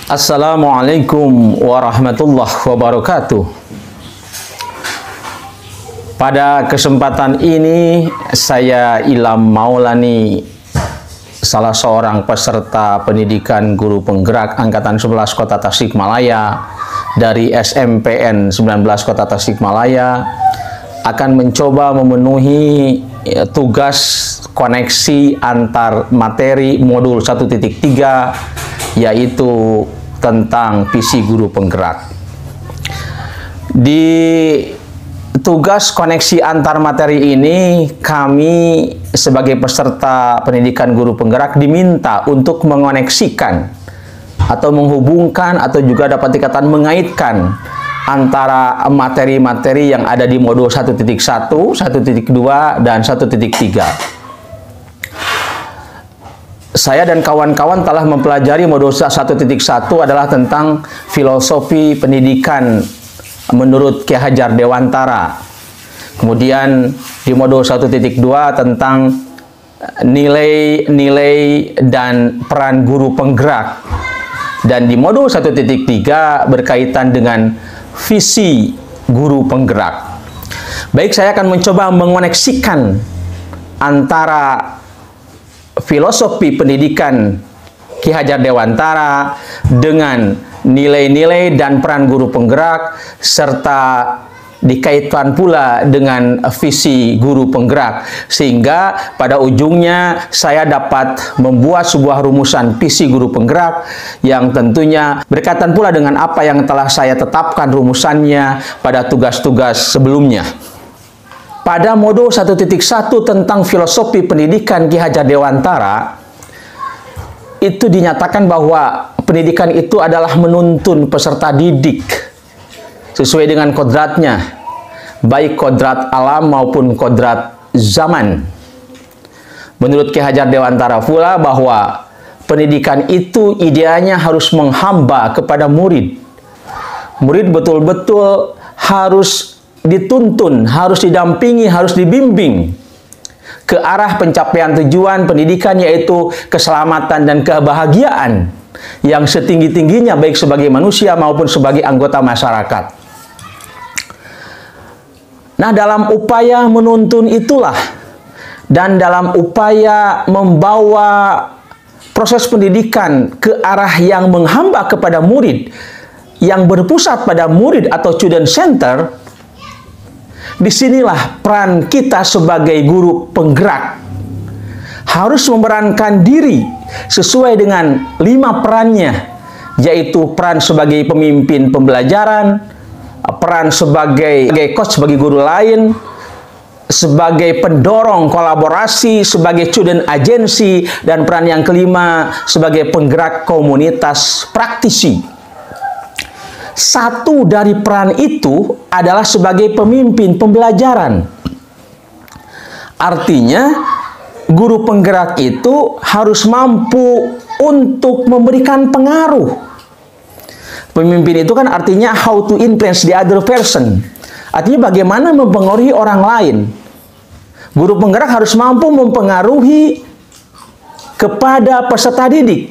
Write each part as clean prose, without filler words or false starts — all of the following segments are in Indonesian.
Assalamualaikum warahmatullahi wabarakatuh. Pada kesempatan ini saya Ilham Maulani, salah seorang peserta pendidikan guru penggerak Angkatan 11 Kota Tasikmalaya dari SMPN 19 Kota Tasikmalaya, akan mencoba memenuhi tugas koneksi antar materi modul 1.3, yaitu tentang visi guru penggerak. Di tugas koneksi antar materi ini, kami sebagai peserta pendidikan guru penggerak diminta untuk mengoneksikan atau menghubungkan atau juga dapat dikatakan mengaitkan antara materi-materi yang ada di modul 1.1, 1.2, dan 1.3. Saya dan kawan-kawan telah mempelajari modul 1.1 adalah tentang filosofi pendidikan menurut Ki Hajar Dewantara. Kemudian di modul 1.2 tentang nilai-nilai dan peran guru penggerak. Dan di modul 1.3 berkaitan dengan visi guru penggerak. Baik, saya akan mencoba mengoneksikan antara filosofi pendidikan Ki Hajar Dewantara dengan nilai-nilai dan peran guru penggerak, serta dikaitkan pula dengan visi guru penggerak, sehingga pada ujungnya saya dapat membuat sebuah rumusan visi guru penggerak yang tentunya berkaitan pula dengan apa yang telah saya tetapkan rumusannya pada tugas-tugas sebelumnya. Pada modul 1.1 tentang filosofi pendidikan Ki Hajar Dewantara, itu dinyatakan bahwa pendidikan itu adalah menuntun peserta didik sesuai dengan kodratnya, baik kodrat alam maupun kodrat zaman. Menurut Ki Hajar Dewantara pula bahwa pendidikan itu idealnya harus menghamba kepada murid. Murid betul-betul harus dituntun, harus didampingi, harus dibimbing ke arah pencapaian tujuan pendidikan, yaitu keselamatan dan kebahagiaan yang setinggi-tingginya baik sebagai manusia maupun sebagai anggota masyarakat. Nah, dalam upaya menuntun itulah dan dalam upaya membawa proses pendidikan ke arah yang menghamba kepada murid, yang berpusat pada murid atau student center, disinilah peran kita sebagai guru penggerak harus memerankan diri sesuai dengan 5 perannya, yaitu peran sebagai pemimpin pembelajaran, peran sebagai coach bagi guru lain, sebagai pendorong kolaborasi, sebagai student agency, dan peran yang kelima sebagai penggerak komunitas praktisi. Satu dari peran itu adalah sebagai pemimpin pembelajaran. Artinya, guru penggerak itu harus mampu untuk memberikan pengaruh. Pemimpin itu kan artinya how to influence the other person. Artinya bagaimana mempengaruhi orang lain. Guru penggerak harus mampu mempengaruhi kepada peserta didik,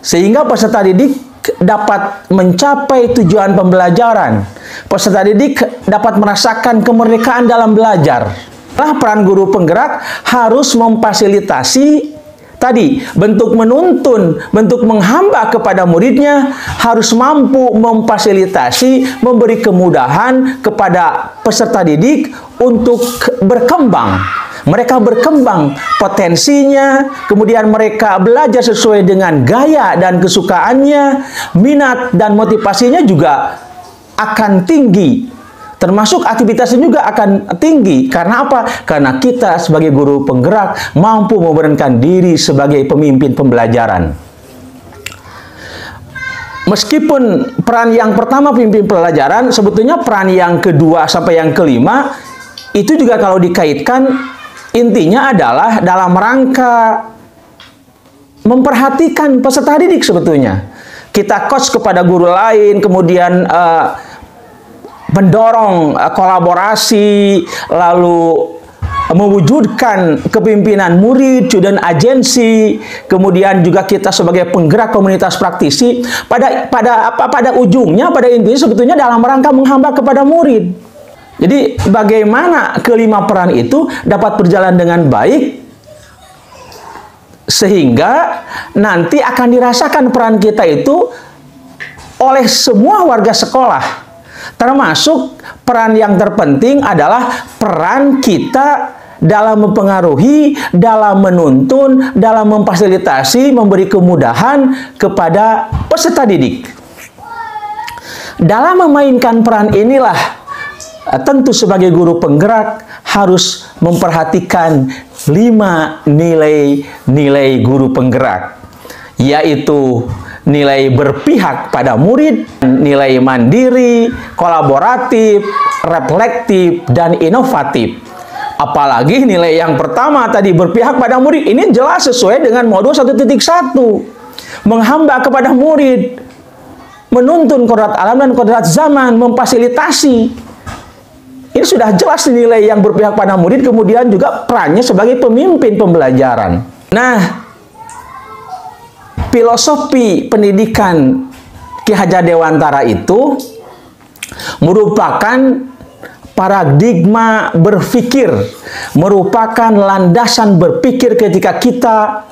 sehingga peserta didik dapat mencapai tujuan pembelajaran. Peserta didik dapat merasakan kemerdekaan dalam belajar. Peran guru penggerak harus memfasilitasi tadi, bentuk menuntun, bentuk menghamba kepada muridnya, harus mampu memfasilitasi, memberi kemudahan kepada peserta didik untuk berkembang. Mereka berkembang potensinya, kemudian mereka belajar sesuai dengan gaya dan kesukaannya, minat dan motivasinya juga akan tinggi. Termasuk aktivitasnya juga akan tinggi. Karena apa? Karena kita sebagai guru penggerak mampu memerankan diri sebagai pemimpin pembelajaran. Meskipun peran yang pertama pemimpin pembelajaran, sebetulnya peran yang kedua sampai yang kelima itu juga kalau dikaitkan, intinya adalah dalam rangka memperhatikan peserta didik sebetulnya. Kita coach kepada guru lain, kemudian mendorong kolaborasi, lalu mewujudkan kepemimpinan murid, student agency, kemudian juga kita sebagai penggerak komunitas praktisi, pada ujungnya, pada intinya sebetulnya dalam rangka menghamba kepada murid. Jadi bagaimana kelima peran itu dapat berjalan dengan baik, sehingga nanti akan dirasakan peran kita itu oleh semua warga sekolah. Termasuk peran yang terpenting adalah peran kita dalam mempengaruhi, dalam menuntun, dalam memfasilitasi, memberi kemudahan kepada peserta didik. Dalam memainkan peran inilah, tentu sebagai guru penggerak harus memperhatikan 5 nilai-nilai guru penggerak, yaitu nilai berpihak pada murid, nilai mandiri, kolaboratif, reflektif, dan inovatif. Apalagi nilai yang pertama tadi, berpihak pada murid, ini jelas sesuai dengan modul 1.1. Menghamba kepada murid, menuntun kodrat alam dan kodrat zaman, memfasilitasi. Ini sudah jelas nilai yang berpihak pada murid, kemudian juga perannya sebagai pemimpin pembelajaran. Nah, filosofi pendidikan Ki Hajar Dewantara itu merupakan paradigma berpikir, merupakan landasan berpikir ketika kita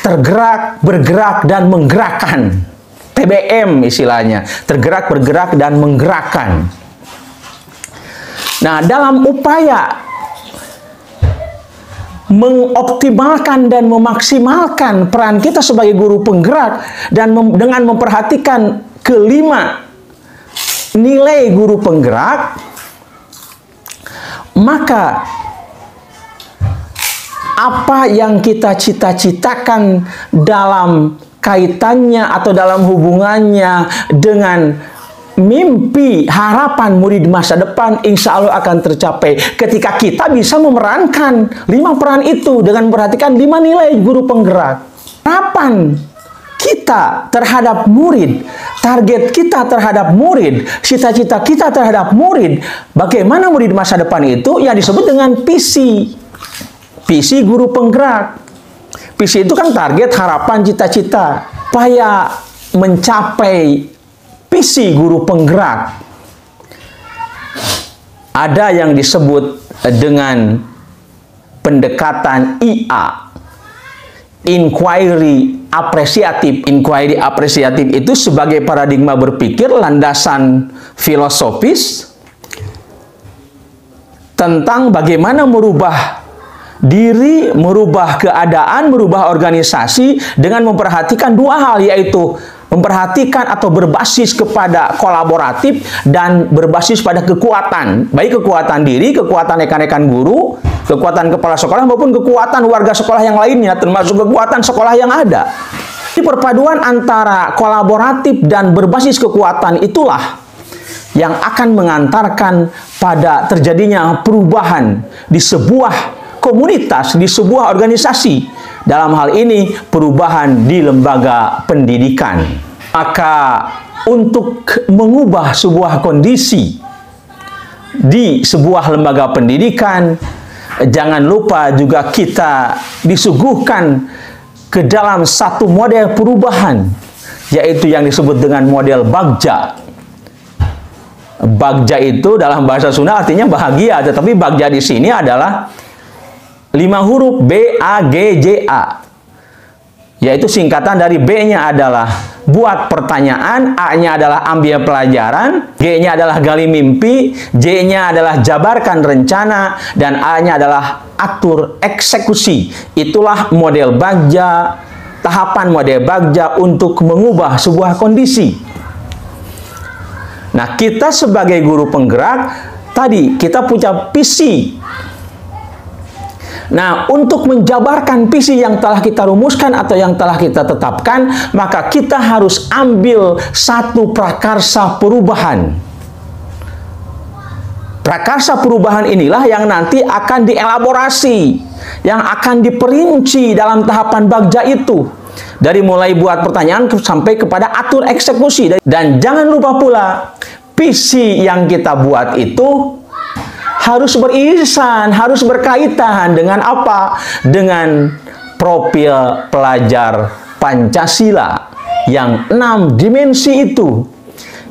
tergerak, bergerak, dan menggerakkan. TBM istilahnya, tergerak, bergerak, dan menggerakkan. Nah, dalam upaya mengoptimalkan dan memaksimalkan peran kita sebagai guru penggerak dan dengan memperhatikan kelima nilai guru penggerak, maka apa yang kita cita-citakan dalam kaitannya atau dalam hubungannya dengan mimpi, harapan murid masa depan, insya Allah akan tercapai ketika kita bisa memerankan 5 peran itu dengan memperhatikan 5 nilai guru penggerak. Harapan kita terhadap murid, target kita terhadap murid, cita-cita kita terhadap murid, bagaimana murid masa depan itu yang disebut dengan visi. Visi guru penggerak. Visi itu kan target, harapan, cita-cita. Supaya mencapai visi guru penggerak, ada yang disebut dengan pendekatan IA, inquiry apresiatif. Inquiry apresiatif itu sebagai paradigma berpikir, landasan filosofis tentang bagaimana merubah diri, merubah keadaan, merubah organisasi dengan memperhatikan 2 hal, yaitu memperhatikan atau berbasis kepada kolaboratif dan berbasis pada kekuatan, baik kekuatan diri, kekuatan rekan-rekan guru, kekuatan kepala sekolah maupun kekuatan warga sekolah yang lainnya, termasuk kekuatan sekolah yang ada. Di perpaduan antara kolaboratif dan berbasis kekuatan itulah yang akan mengantarkan pada terjadinya perubahan di sebuah komunitas, di sebuah organisasi. Dalam hal ini, perubahan di lembaga pendidikan. Maka, untuk mengubah sebuah kondisi di sebuah lembaga pendidikan, jangan lupa juga kita disuguhkan ke dalam satu model perubahan, yaitu yang disebut dengan model Bagja. Bagja itu dalam bahasa Sunda artinya bahagia, tetapi Bagja di sini adalah 5 huruf B-A-G-J-A, yaitu singkatan dari B-nya adalah buat pertanyaan, A-nya adalah ambil pelajaran, G-nya adalah gali mimpi, J-nya adalah jabarkan rencana, dan A-nya adalah atur eksekusi. Itulah model Bagja, tahapan model Bagja untuk mengubah sebuah kondisi. Nah, kita sebagai guru penggerak, tadi kita punya visi. Nah, untuk menjabarkan visi yang telah kita rumuskan atau yang telah kita tetapkan, maka kita harus ambil satu prakarsa perubahan. Prakarsa perubahan inilah yang nanti akan dielaborasi, yang akan diperinci dalam tahapan Bagja itu. Dari mulai buat pertanyaan sampai kepada atur eksekusi. Dan jangan lupa pula, visi yang kita buat itu harus beririsan, harus berkaitan dengan apa? Dengan profil pelajar Pancasila yang 6 dimensi itu,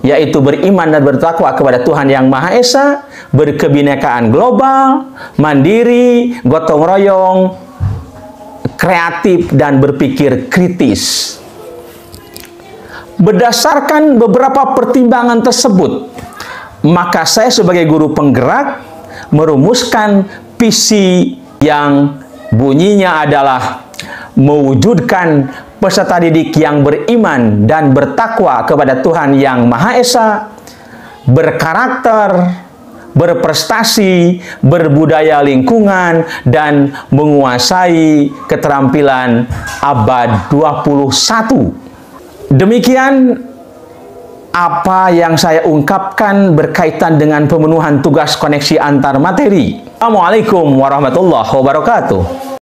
yaitu beriman dan bertakwa kepada Tuhan Yang Maha Esa, berkebinekaan global, mandiri, gotong royong, kreatif, dan berpikir kritis. Berdasarkan beberapa pertimbangan tersebut, maka saya sebagai guru penggerak merumuskan visi yang bunyinya adalah mewujudkan peserta didik yang beriman dan bertakwa kepada Tuhan Yang Maha Esa, berkarakter, berprestasi, berbudaya lingkungan, dan menguasai keterampilan abad 21. Demikian apa yang saya ungkapkan berkaitan dengan pemenuhan tugas koneksi antar materi. Assalamualaikum warahmatullahi wabarakatuh.